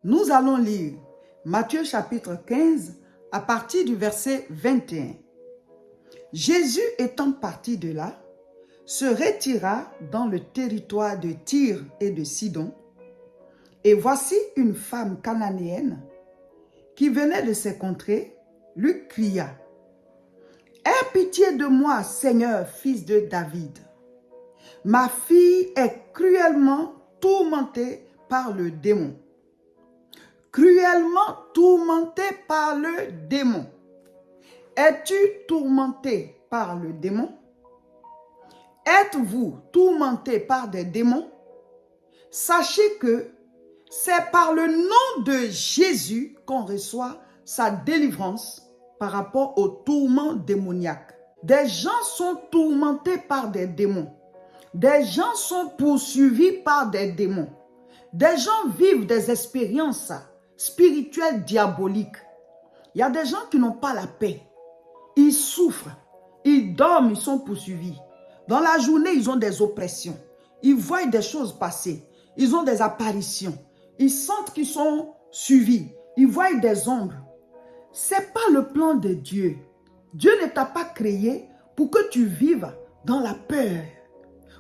Nous allons lire Matthieu chapitre 15 à partir du verset 21. Jésus étant parti de là, se retira dans le territoire de Tyr et de Sidon. Et voici une femme cananéenne qui venait de ces contrées, lui cria: « Aie pitié de moi, Seigneur, fils de David. Ma fille est cruellement tourmentée par le démon. » Cruellement tourmentée par le démon. Es-tu tourmenté par le démon? Êtes-vous tourmenté par des démons? Sachez que c'est par le nom de Jésus qu'on reçoit sa délivrance par rapport au tourment démoniaque. Des gens sont tourmentés par des démons. Des gens sont poursuivis par des démons. Des gens vivent des expériences spirituelles diaboliques. Il y a des gens qui n'ont pas la paix. Ils souffrent. Ils dorment, ils sont poursuivis. Dans la journée, ils ont des oppressions. Ils voient des choses passer. Ils ont des apparitions. Ils sentent qu'ils sont suivis. Ils voient des ombres. Ce n'est pas le plan de Dieu. Dieu ne t'a pas créé pour que tu vives dans la peur,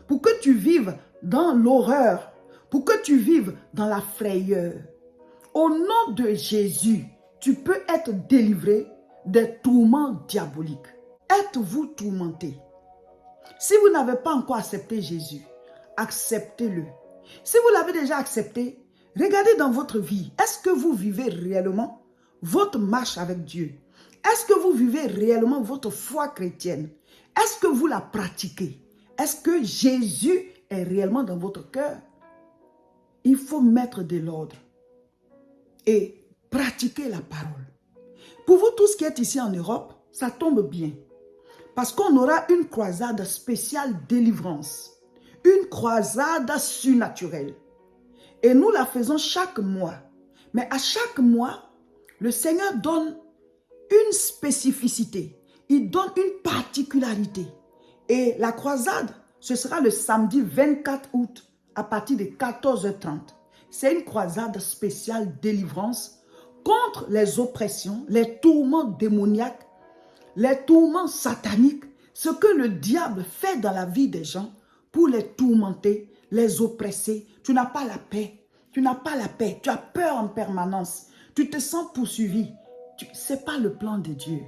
pour que tu vives dans l'horreur, pour que tu vives dans la frayeur. Au nom de Jésus, tu peux être délivré des tourments diaboliques. Êtes-vous tourmenté? Si vous n'avez pas encore accepté Jésus, acceptez-le. Si vous l'avez déjà accepté, regardez dans votre vie. Est-ce que vous vivez réellement votre marche avec Dieu? Est-ce que vous vivez réellement votre foi chrétienne? Est-ce que vous la pratiquez? Est-ce que Jésus est réellement dans votre cœur? Il faut mettre de l'ordre et pratiquer la parole. Pour vous tous qui êtes ici en Europe, ça tombe bien. Parce qu'on aura une croisade spéciale délivrance. Une croisade surnaturelle. Et nous la faisons chaque mois. Mais à chaque mois, le Seigneur donne une spécificité. Il donne une particularité. Et la croisade, ce sera le samedi 24 août à partir de 14h30. C'est une croisade spéciale délivrance contre les oppressions, les tourments démoniaques, les tourments sataniques, ce que le diable fait dans la vie des gens pour les tourmenter, les oppresser. Tu n'as pas la paix. Tu n'as pas la paix. Tu as peur en permanence. Tu te sens poursuivi. Ce n'est pas le plan de Dieu.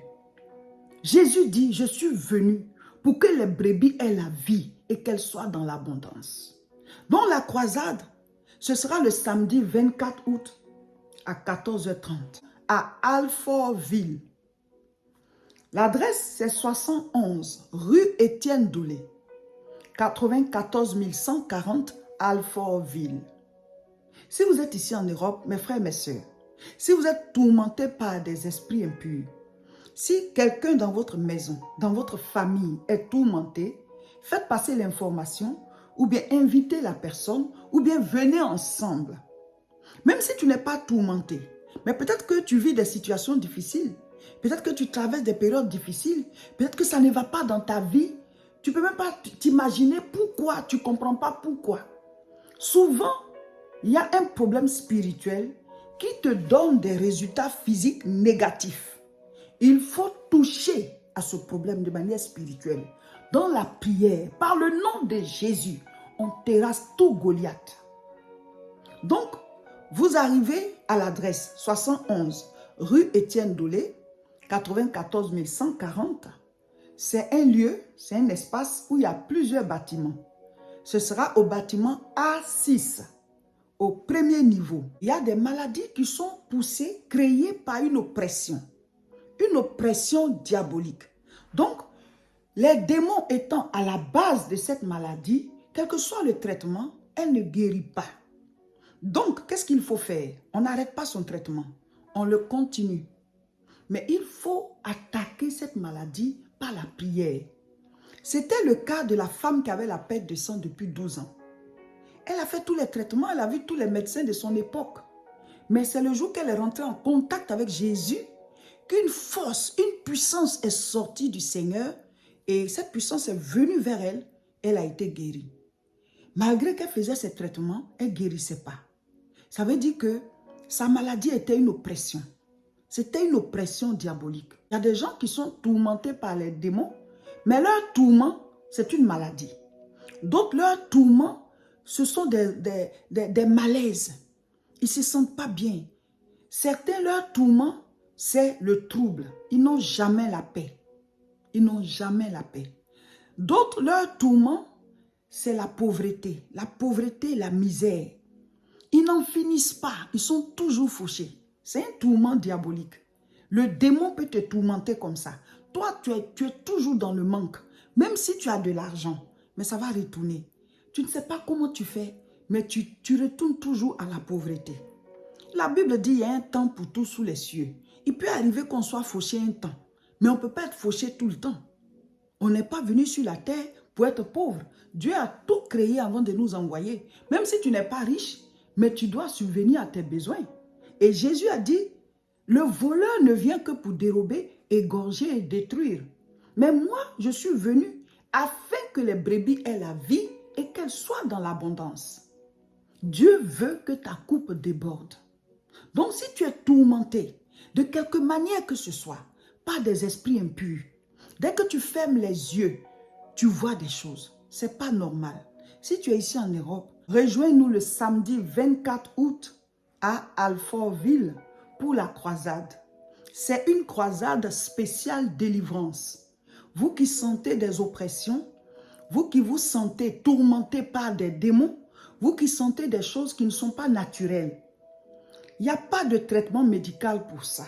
Jésus dit, je suis venu pour que les brebis aient la vie et qu'elles soient dans l'abondance. Donc la croisade, ce sera le samedi 24 août à 14h30 à Alfortville. L'adresse, c'est 71 rue Étienne Doulé, 94 140 Alfortville. Si vous êtes ici en Europe, mes frères et mes sœurs, si vous êtes tourmentés par des esprits impurs, si quelqu'un dans votre maison, dans votre famille est tourmenté, faites passer l'information ou bien invitez la personne ou bien venez ensemble. Même si tu n'es pas tourmenté, mais peut-être que tu vis des situations difficiles, peut-être que tu traverses des périodes difficiles, peut-être que ça ne va pas dans ta vie, tu ne peux même pas t'imaginer pourquoi, tu ne comprends pas pourquoi. Souvent, il y a un problème spirituel qui te donne des résultats physiques négatifs. Il faut toucher à ce problème de manière spirituelle. Dans la prière, par le nom de Jésus, on terrasse tout Goliath. Donc, vous arrivez à l'adresse 71 rue Étienne Doulé, 94 140. C'est un lieu, c'est un espace où il y a plusieurs bâtiments. Ce sera au bâtiment A6, au premier niveau. Il y a des maladies qui sont poussées, créées par une oppression diabolique. Donc, les démons étant à la base de cette maladie, quel que soit le traitement, elle ne guérit pas. Donc, qu'est-ce qu'il faut faire? On n'arrête pas son traitement, on le continue. Mais il faut attaquer cette maladie par la prière. C'était le cas de la femme qui avait la perte de sang depuis 12 ans. Elle a fait tous les traitements, elle a vu tous les médecins de son époque. Mais c'est le jour qu'elle est rentrée en contact avec Jésus qu'une force, une puissance est sortie du Seigneur et cette puissance est venue vers elle, elle a été guérie. Malgré qu'elle faisait ses traitements, elle ne guérissait pas. Ça veut dire que Sa maladie était une oppression. C'était une oppression diabolique. Il y a des gens qui sont tourmentés par les démons, mais leur tourment, c'est une maladie. D'autres, leur tourment, ce sont des malaises. Ils ne se sentent pas bien. Certains, leur tourment, c'est le trouble. Ils n'ont jamais la paix. Ils n'ont jamais la paix. D'autres, leur tourment, c'est la pauvreté. La pauvreté, la misère. Ils n'en finissent pas. Ils sont toujours fauchés. C'est un tourment diabolique. Le démon peut te tourmenter comme ça. Toi, tu es toujours dans le manque. Même si tu as de l'argent, mais ça va retourner. Tu ne sais pas comment tu fais, mais tu retournes toujours à la pauvreté. La Bible dit qu'il y a un temps pour tout sous les cieux. Il peut arriver qu'on soit fauché un temps, mais on ne peut pas être fauché tout le temps. On n'est pas venu sur la terre pour être pauvre. Dieu a tout créé avant de nous envoyer. Même si tu n'es pas riche, mais tu dois subvenir à tes besoins. Et Jésus a dit, le voleur ne vient que pour dérober, égorger et détruire. Mais moi, je suis venu afin que les brebis aient la vie et qu'elles soient dans l'abondance. Dieu veut que ta coupe déborde. Donc, si tu es tourmenté, de quelque manière que ce soit, par des esprits impurs, dès que tu fermes les yeux, tu vois des choses. Ce n'est pas normal. Si tu es ici en Europe, rejoins-nous le samedi 24 août à Alfortville pour la croisade. C'est une croisade spéciale délivrance. Vous qui sentez des oppressions, vous qui vous sentez tourmenté par des démons, vous qui sentez des choses qui ne sont pas naturelles, il n'y a pas de traitement médical pour ça.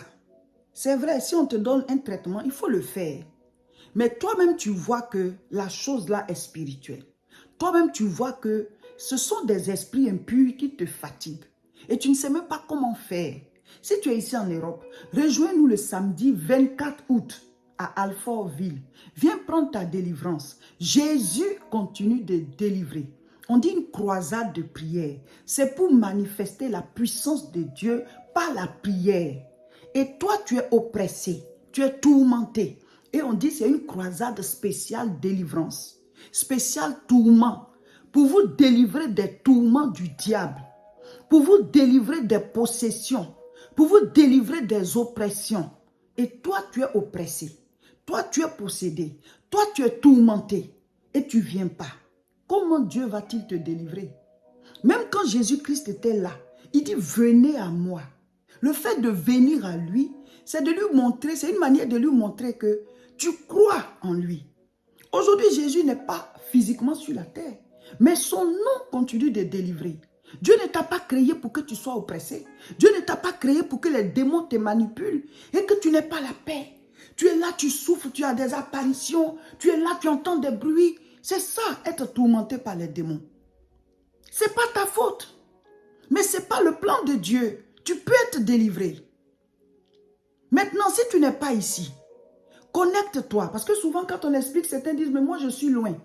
C'est vrai, si on te donne un traitement, il faut le faire. Mais toi-même, tu vois que la chose là est spirituelle. Toi-même, tu vois que ce sont des esprits impurs qui te fatiguent. Et tu ne sais même pas comment faire. Si tu es ici en Europe, rejoins-nous le samedi 24 août à Alfortville. Viens prendre ta délivrance. Jésus continue de délivrer. On dit une croisade de prière. C'est pour manifester la puissance de Dieu par la prière. Et toi, tu es oppressé, tu es tourmenté. Et on dit c'est une croisade spéciale délivrance, spéciale tourment, pour vous délivrer des tourments du diable, pour vous délivrer des possessions, pour vous délivrer des oppressions. Et toi, tu es oppressé, toi, tu es possédé, toi, tu es tourmenté et tu ne viens pas. Comment Dieu va-t-il te délivrer? Même quand Jésus-Christ était là, il dit venez à moi. Le fait de venir à lui, c'est de lui montrer, c'est une manière de lui montrer que tu crois en lui. Aujourd'hui, Jésus n'est pas physiquement sur la terre, mais son nom continue de délivrer. Dieu ne t'a pas créé pour que tu sois oppressé. Dieu ne t'a pas créé pour que les démons te manipulent et que tu n'aies pas la paix. Tu es là, tu souffres, tu as des apparitions, tu es là, tu entends des bruits. C'est ça, être tourmenté par les démons. Ce n'est pas ta faute, mais ce n'est pas le plan de Dieu. Tu peux être délivré. Maintenant, si tu n'es pas ici, connecte-toi. Parce que souvent, quand on explique, certains disent, mais moi, je suis loin.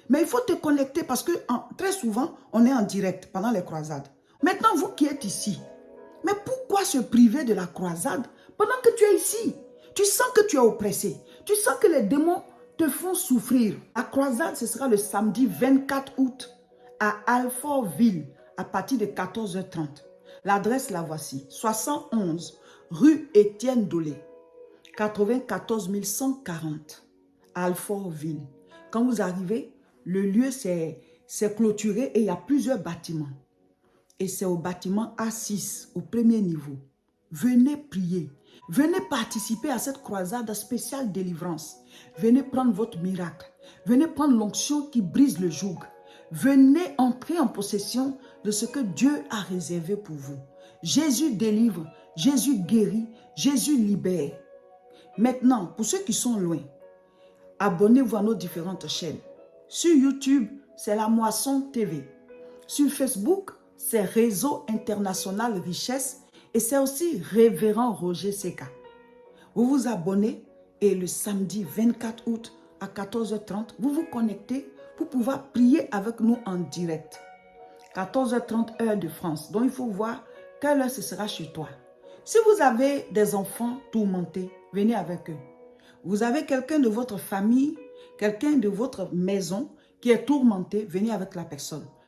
Mais il faut te connecter parce que très souvent, on est en direct pendant les croisades. Maintenant, vous qui êtes ici, mais pourquoi se priver de la croisade pendant que tu es ici? Tu sens que tu es oppressé. Tu sens que les démons te font souffrir. La croisade, ce sera le samedi 24 août à Alfortville à partir de 14h30. L'adresse, la voici. 71 rue Étienne Dolé. 94 140 Alfortville. Quand vous arrivez, le lieu c'est clôturé et il y a plusieurs bâtiments. Et c'est au bâtiment A6, au premier niveau. Venez prier. Venez participer à cette croisade spéciale délivrance. Venez prendre votre miracle. Venez prendre l'onction qui brise le joug. Venez entrer en possession de ce que Dieu a réservé pour vous. Jésus délivre, Jésus guérit, Jésus libère. Maintenant, pour ceux qui sont loin, abonnez-vous à nos différentes chaînes. Sur YouTube, c'est La Moisson TV. Sur Facebook, c'est Réseau International Richesse et c'est aussi Révérend Roger Seka. Vous vous abonnez et le samedi 24 août à 14h30, vous vous connectez pour pouvoir prier avec nous en direct. 14h30 heure de France. Donc, il faut voir quelle heure ce sera chez toi. Si vous avez des enfants tourmentés, venez avec eux. Vous avez quelqu'un de votre famille, quelqu'un de votre maison qui est tourmenté, venez avec la personne.